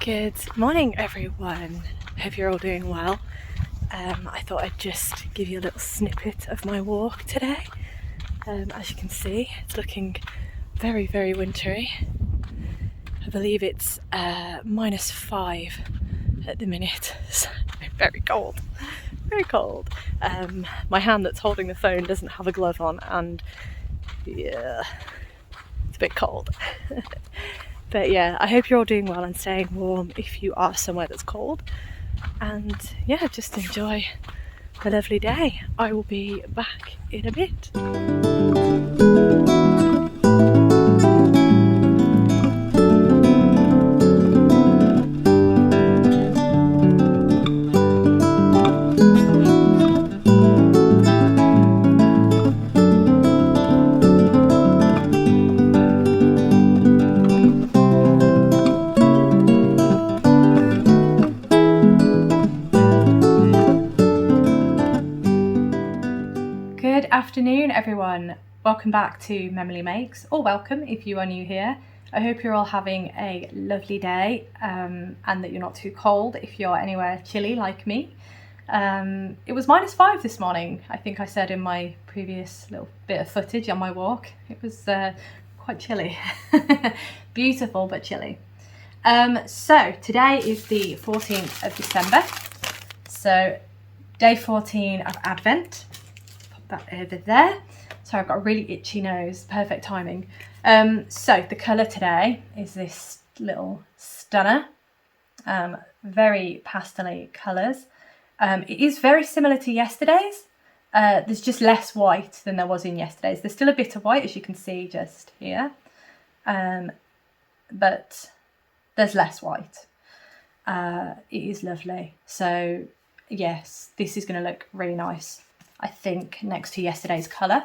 Good morning everyone, hope you're all doing well. I thought I'd just give you a little snippet of my walk today. As you can see, it's looking very, very wintry. I believe it's -5 at the minute, so very cold, very cold. My hand that's holding the phone doesn't have a glove on and yeah, it's a bit cold. But yeah, I hope you're all doing well and staying warm if you are somewhere that's cold. And yeah, just enjoy a lovely day. I will be back in a bit. Good afternoon everyone, welcome back to Memory Makes, or welcome if you are new here. I hope you're all having a lovely day and that you're not too cold if you're anywhere chilly like me. It was -5 this morning, I think I said in my previous little bit of footage on my walk. It was quite chilly. Beautiful but chilly. So today is the 14th of December, so day 14 of Advent. That over there. So I've got a really itchy nose, perfect timing. So the colour today is this little stunner, very pastel-y colours. It is very similar to yesterday's. There's just less white than there was in yesterday's. There's still a bit of white, as you can see just here, but there's less white. It is lovely. So yes, this is going to look really nice, I think, next to yesterday's colour.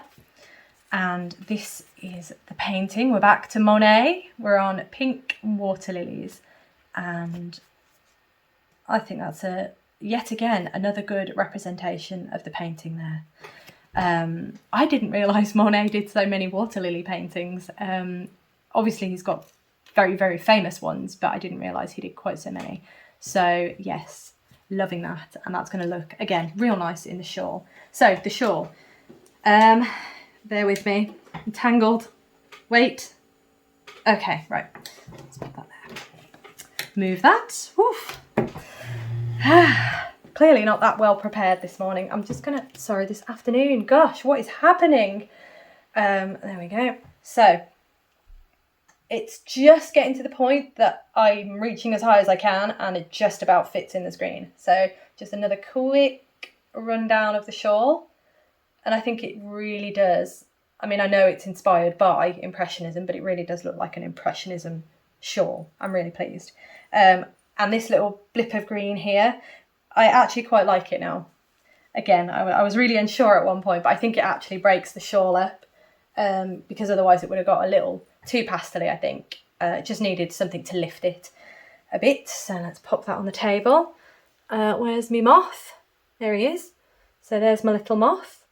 And this is the painting. We're back to Monet. We're on Pink Water Lilies, and I think that's yet again another good representation of the painting there. I didn't realise Monet did so many water lily paintings. Obviously he's got very, very famous ones, but I didn't realise he did quite so many. So yes, loving that, and that's going to look again real nice in the shawl. So the shawl, bear with me, I'm tangled, wait, okay, right, let's put that there, move that. Woof. Clearly not that well prepared this morning. I'm just gonna, sorry, this afternoon, gosh, what is happening? There we go. So it's just getting to the point that I'm reaching as high as I can and it just about fits in the screen. So just another quick rundown of the shawl. And I think it really does. I mean, I know it's inspired by Impressionism, but it really does look like an Impressionism shawl. I'm really pleased. And this little blip of green here, I actually quite like it now. Again, I was really unsure at one point, but I think it actually breaks the shawl up because otherwise it would have got a little too pastel-y, I think. It just needed something to lift it a bit. So let's pop that on the table. Where's me moth? There he is. So there's my little moth.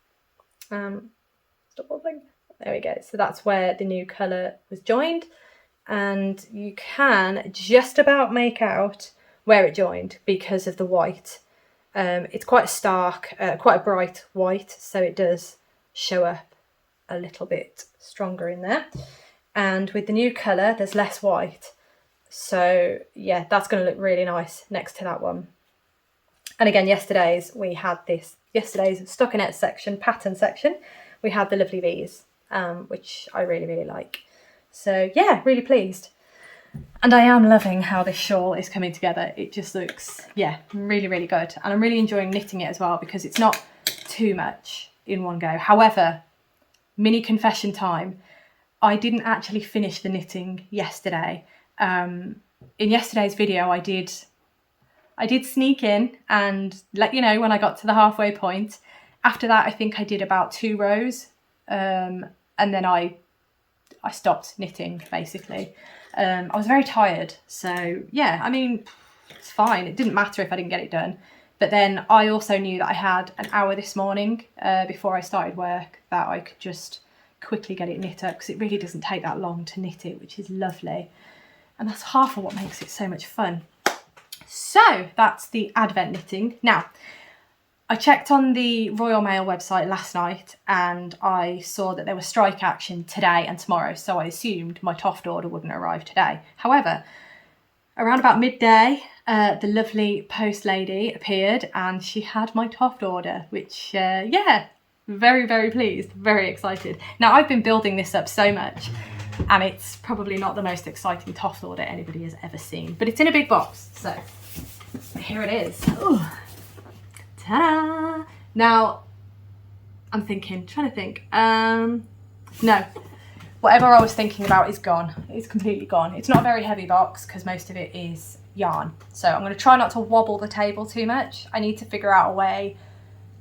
Stop wobbling. There we go. So that's where the new colour was joined. And you can just about make out where it joined because of the white. It's quite stark, quite a bright white, so it does show up a little bit stronger in there. And with the new colour, there's less white. So yeah, that's going to look really nice next to that one. And again, we had yesterday's stockinette section, pattern section, we had the lovely V's, which I really, really like. So yeah, really pleased. And I am loving how this shawl is coming together. It just looks, yeah, really, really good. And I'm really enjoying knitting it as well because it's not too much in one go. However, mini confession time, I didn't actually finish the knitting yesterday. In yesterday's video, I did sneak in and let you know when I got to the halfway point. After that, I think I did about 2 rows, and then I stopped knitting, basically. I was very tired, so yeah, I mean, it's fine. It didn't matter if I didn't get it done. But then I also knew that I had an hour this morning before I started work that I could just quickly get it knit up, because it really doesn't take that long to knit it, which is lovely. And that's half of what makes it so much fun. So that's the Advent knitting. Now, I checked on the Royal Mail website last night and I saw that there was strike action today and tomorrow, so I assumed my Toft order wouldn't arrive today. However, around about midday, the lovely post lady appeared and she had my Toft order, which, yeah, very, very pleased, very excited. Now, I've been building this up so much and it's probably not the most exciting Toft order anybody has ever seen, but it's in a big box, so here it is. Ooh. Ta-da! Now, I'm trying to think. No, whatever I was thinking about is gone. It's completely gone. It's not a very heavy box because most of it is yarn. So I'm going to try not to wobble the table too much. I need to figure out a way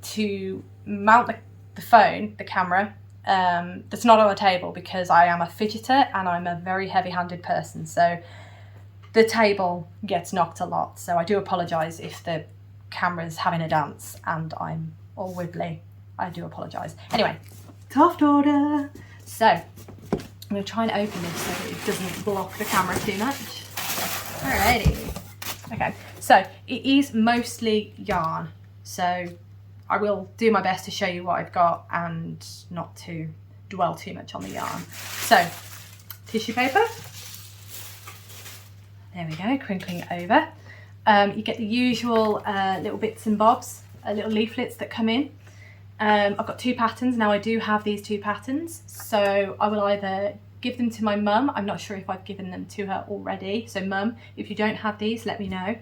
to mount the phone, the camera, that's not on the table because I am a fidgeter and I'm a very heavy-handed person. So the table gets knocked a lot. So I do apologise if the camera's having a dance and I'm all wibbly. I do apologise. Anyway, Toft order. So I'm going to try and open this so that it doesn't block the camera too much. Alrighty. Okay, so it is mostly yarn. So I will do my best to show you what I've got and not to dwell too much on the yarn. So, tissue paper. There we go, crinkling it over. You get the usual little bits and bobs, little leaflets that come in. I've got 2 patterns. Now I do have these 2 patterns, so I will either give them to my mum. I'm not sure if I've given them to her already. So mum, if you don't have these, let me know.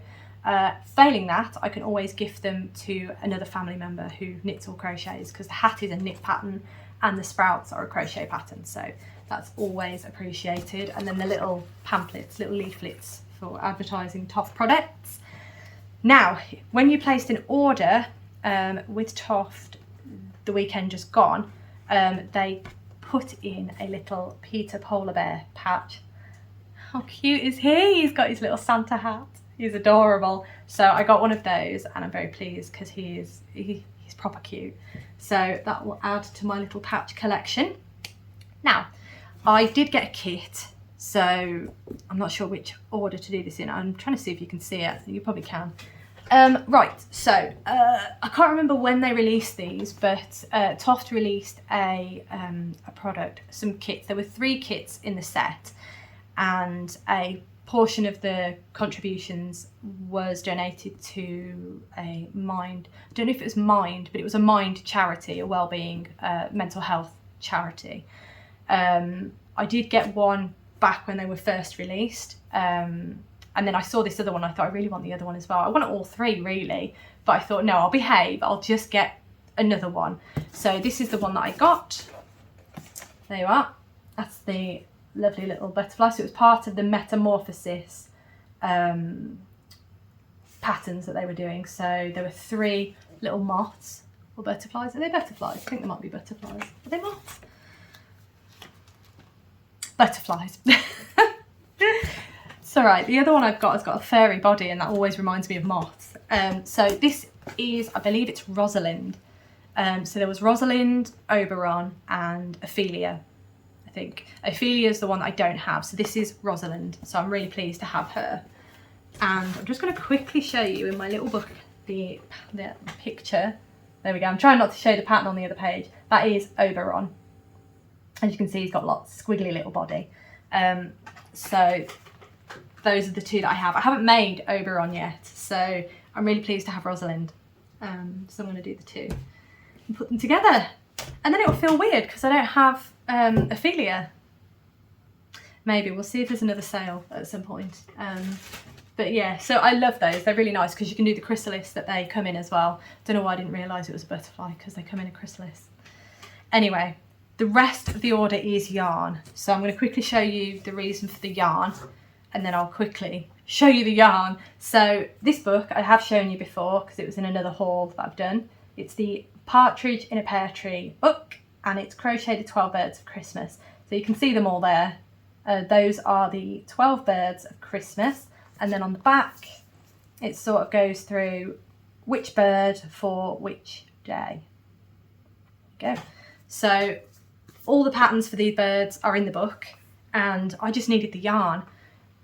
Failing that, I can always gift them to another family member who knits or crochets, because the hat is a knit pattern and the sprouts are a crochet pattern. So that's always appreciated. And then the little pamphlets, little leaflets for advertising Toft products. Now, when you placed an order with Toft the weekend just gone, they put in a little Peter polar bear patch. How cute is he? He's got his little Santa hat. He's adorable. So I got one of those and I'm very pleased because he's proper cute. So that will add to my little patch collection. Now, I did get a kit, so I'm not sure which order to do this in. I'm trying to see if you can see it. You probably can. Right, so I can't remember when they released these, but Toft released a product, some kits. There were 3 kits in the set, and a portion of the contributions was donated to a Mind. I don't know if it was Mind, but it was a Mind charity, a wellbeing, mental health charity. I did get one back when they were first released. And then I saw this other one. I thought, I really want the other one as well. I want all 3 really, but I thought, no, I'll behave. I'll just get another one. So this is the one that I got. There you are. That's the lovely little butterfly. So it was part of the Metamorphosis patterns that they were doing. So there were 3 little moths or butterflies. Are they butterflies? I think they might be butterflies. Are they moths? Butterflies. It's all right. The other one I've got has got a fairy body, and that always reminds me of moths. So this is, I believe it's Rosalind. So there was Rosalind, Oberon, and Ophelia, I think. Ophelia is the one that I don't have. So this is Rosalind. So I'm really pleased to have her. And I'm just going to quickly show you in my little book the picture. There we go. I'm trying not to show the pattern on the other page. That is Oberon. As you can see, he's got lots squiggly little body. So those are the 2 that I have. I haven't made Oberon yet, so I'm really pleased to have Rosalind. So I'm going to do the 2 and put them together. And then it will feel weird because I don't have Ophelia. Maybe. We'll see if there's another sale at some point. But yeah, so I love those. They're really nice because you can do the chrysalis that they come in as well. Don't know why I didn't realise it was a butterfly, because they come in a chrysalis. Anyway, the rest of the order is yarn. So I'm going to quickly show you the reason for the yarn, and then I'll quickly show you the yarn. So this book I have shown you before because it was in another haul that I've done. It's the Partridge in a Pear Tree book, and it's Crocheted 12 Birds of Christmas. So you can see them all there. Those are the 12 birds of Christmas, and then on the back it sort of goes through which bird for which day. There we go. So all the patterns for these birds are in the book, and I just needed the yarn.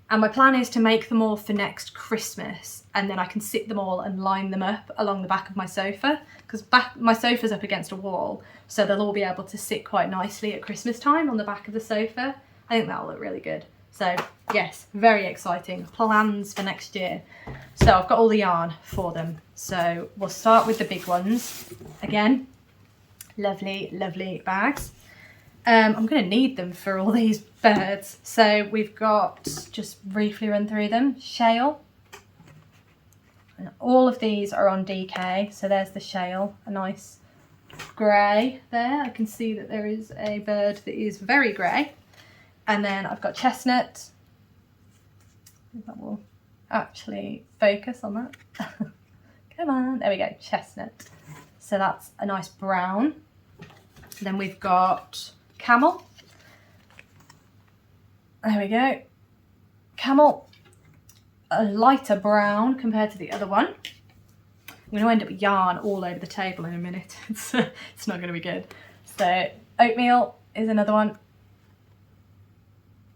And my plan is to make them all for next Christmas, and then I can sit them all and line them up along the back of my sofa, because my sofa's up against a wall, so they'll all be able to sit quite nicely at Christmas time on the back of the sofa. I think that'll look really good. So yes, very exciting. Plans for next year. So I've got all the yarn for them. So we'll start with the big ones. Again, lovely, lovely bags. I'm going to need them for all these birds. So we've got, just briefly run through them, shale. And all of these are on DK. So there's the shale, a nice grey there. I can see that there is a bird that is very grey. And then I've got chestnut. That will actually focus on that. Come on, there we go, chestnut. So that's a nice brown. Then we've got camel. There we go. Camel, a lighter brown compared to the other one. I'm going to end up with yarn all over the table in a minute. It's not going to be good. So oatmeal is another one.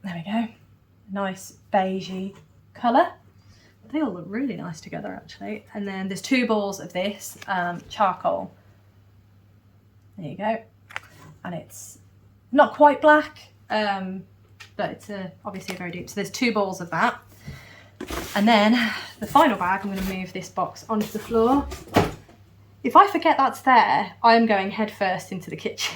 There we go. Nice beigey colour. They all look really nice together actually. And then there's 2 balls of this charcoal. There you go. And it's not quite black, but it's obviously very deep. So there's 2 balls of that. And then the final bag, I'm going to move this box onto the floor. If I forget that's there, I'm going head first into the kitchen.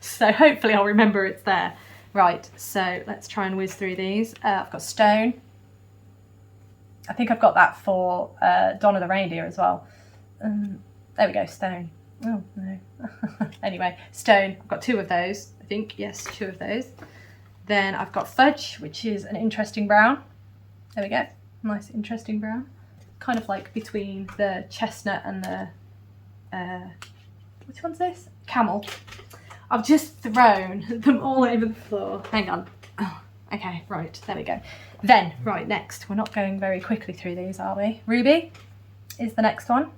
So hopefully I'll remember it's there. Right, so let's try and whiz through these. I've got stone. I think I've got that for Donna the reindeer as well. There we go, stone. Oh, no. Anyway, stone. I've got 2 of those, I think. Yes, 2 of those. Then I've got fudge, which is an interesting brown. There we go. Nice, interesting brown. Kind of like between the chestnut and the... which one's this? Camel. I've just thrown them all over the floor. Hang on. Oh, okay, right, there we go. Then, right, next. We're not going very quickly through these, are we? Ruby is the next one.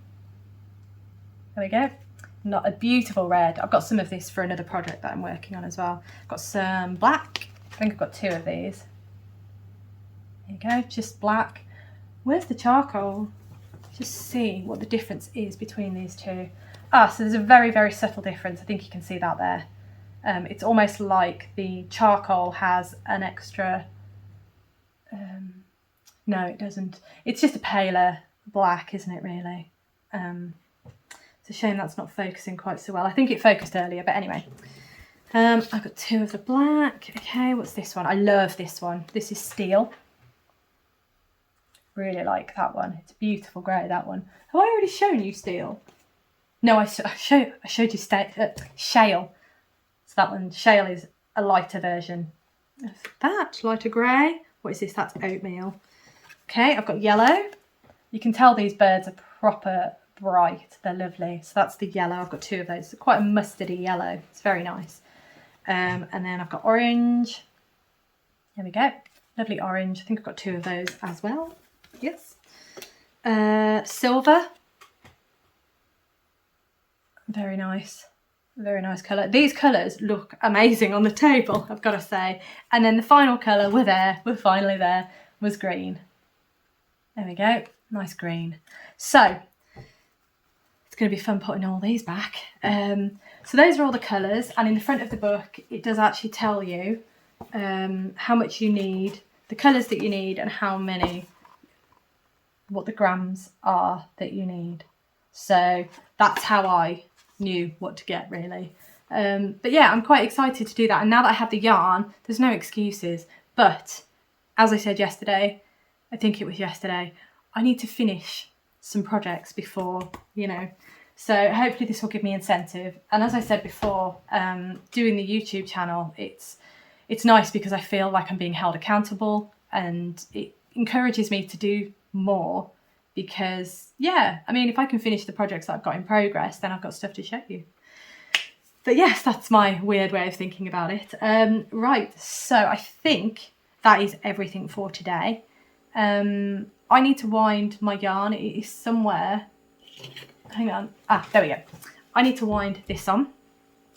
There we go. Not a beautiful red. I've got some of this for another project that I'm working on as well. I've got some black. I think I've got 2 of these. There you go, just black. Where's the charcoal? Just see what the difference is between these 2. Ah, so there's a very, very subtle difference. I think you can see that there. It's almost like the charcoal has an extra... no, it doesn't. It's just a paler black, isn't it, really? It's a shame that's not focusing quite so well. I think it focused earlier, but anyway. I've got 2 of the black. Okay, what's this one? I love this one. This is steel. Really like that one. It's a beautiful grey, that one. Have I already shown you steel? No, I showed you shale. So that one, shale is a lighter version of that, lighter grey. What is this? That's oatmeal. Okay, I've got yellow. You can tell these birds are proper bright. They're lovely. So that's the yellow. I've got 2 of those. It's quite a mustardy yellow. It's very nice. And then I've got orange. There we go. Lovely orange. I think I've got 2 of those as well. Yes. Silver. Very nice. Very nice colour. These colours look amazing on the table, I've got to say. And then the final colour, we're finally there, was green. There we go. Nice green. So, it's going to be fun putting all these back. So those are all the colours. And in the front of the book, it does actually tell you how much you need, the colours that you need, and how many, what the grams are that you need. So that's how I knew what to get, really. But yeah, I'm quite excited to do that. And now that I have the yarn, there's no excuses. But as I said yesterday, I think it was yesterday, I need to finish some projects before, you know. So hopefully this will give me incentive. And as I said before, doing the YouTube channel, it's nice because I feel like I'm being held accountable, and it encourages me to do more. Because, yeah, I mean, if I can finish the projects that I've got in progress, then I've got stuff to show you. But yes, that's my weird way of thinking about it. Right, so I think that is everything for today. I need to wind my yarn. It is somewhere. Hang on. Ah, there we go. I need to wind this on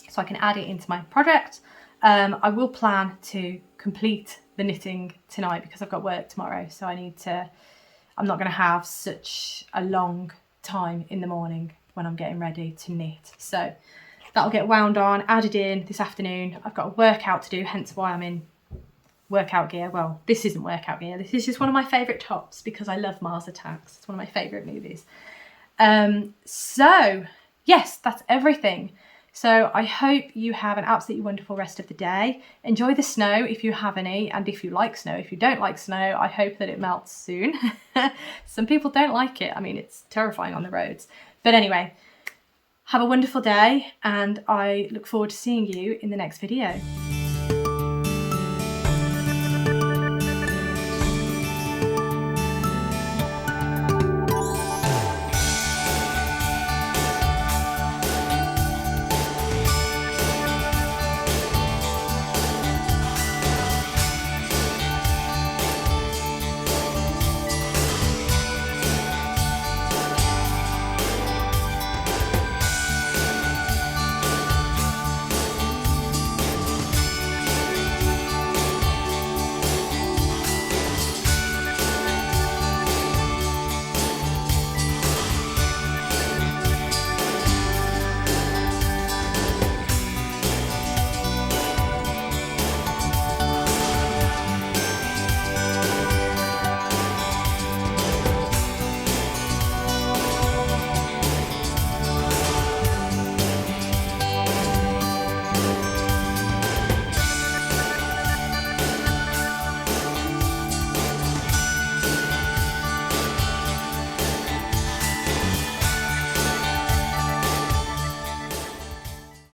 so I can add it into my project. I will plan to complete the knitting tonight because I've got work tomorrow. So I'm not going to have such a long time in the morning when I'm getting ready to knit. So that'll get wound on, added in this afternoon. I've got a workout to do, hence why I'm in workout gear. Well, this isn't workout gear. This is just one of my favourite tops because I love Mars Attacks. It's one of my favourite movies. So yes, that's everything. So I hope you have an absolutely wonderful rest of the day. Enjoy the snow if you have any, and if you like snow. If you don't like snow, I hope that it melts soon. Some people don't like it. I mean, it's terrifying on the roads. But anyway, have a wonderful day, and I look forward to seeing you in the next video.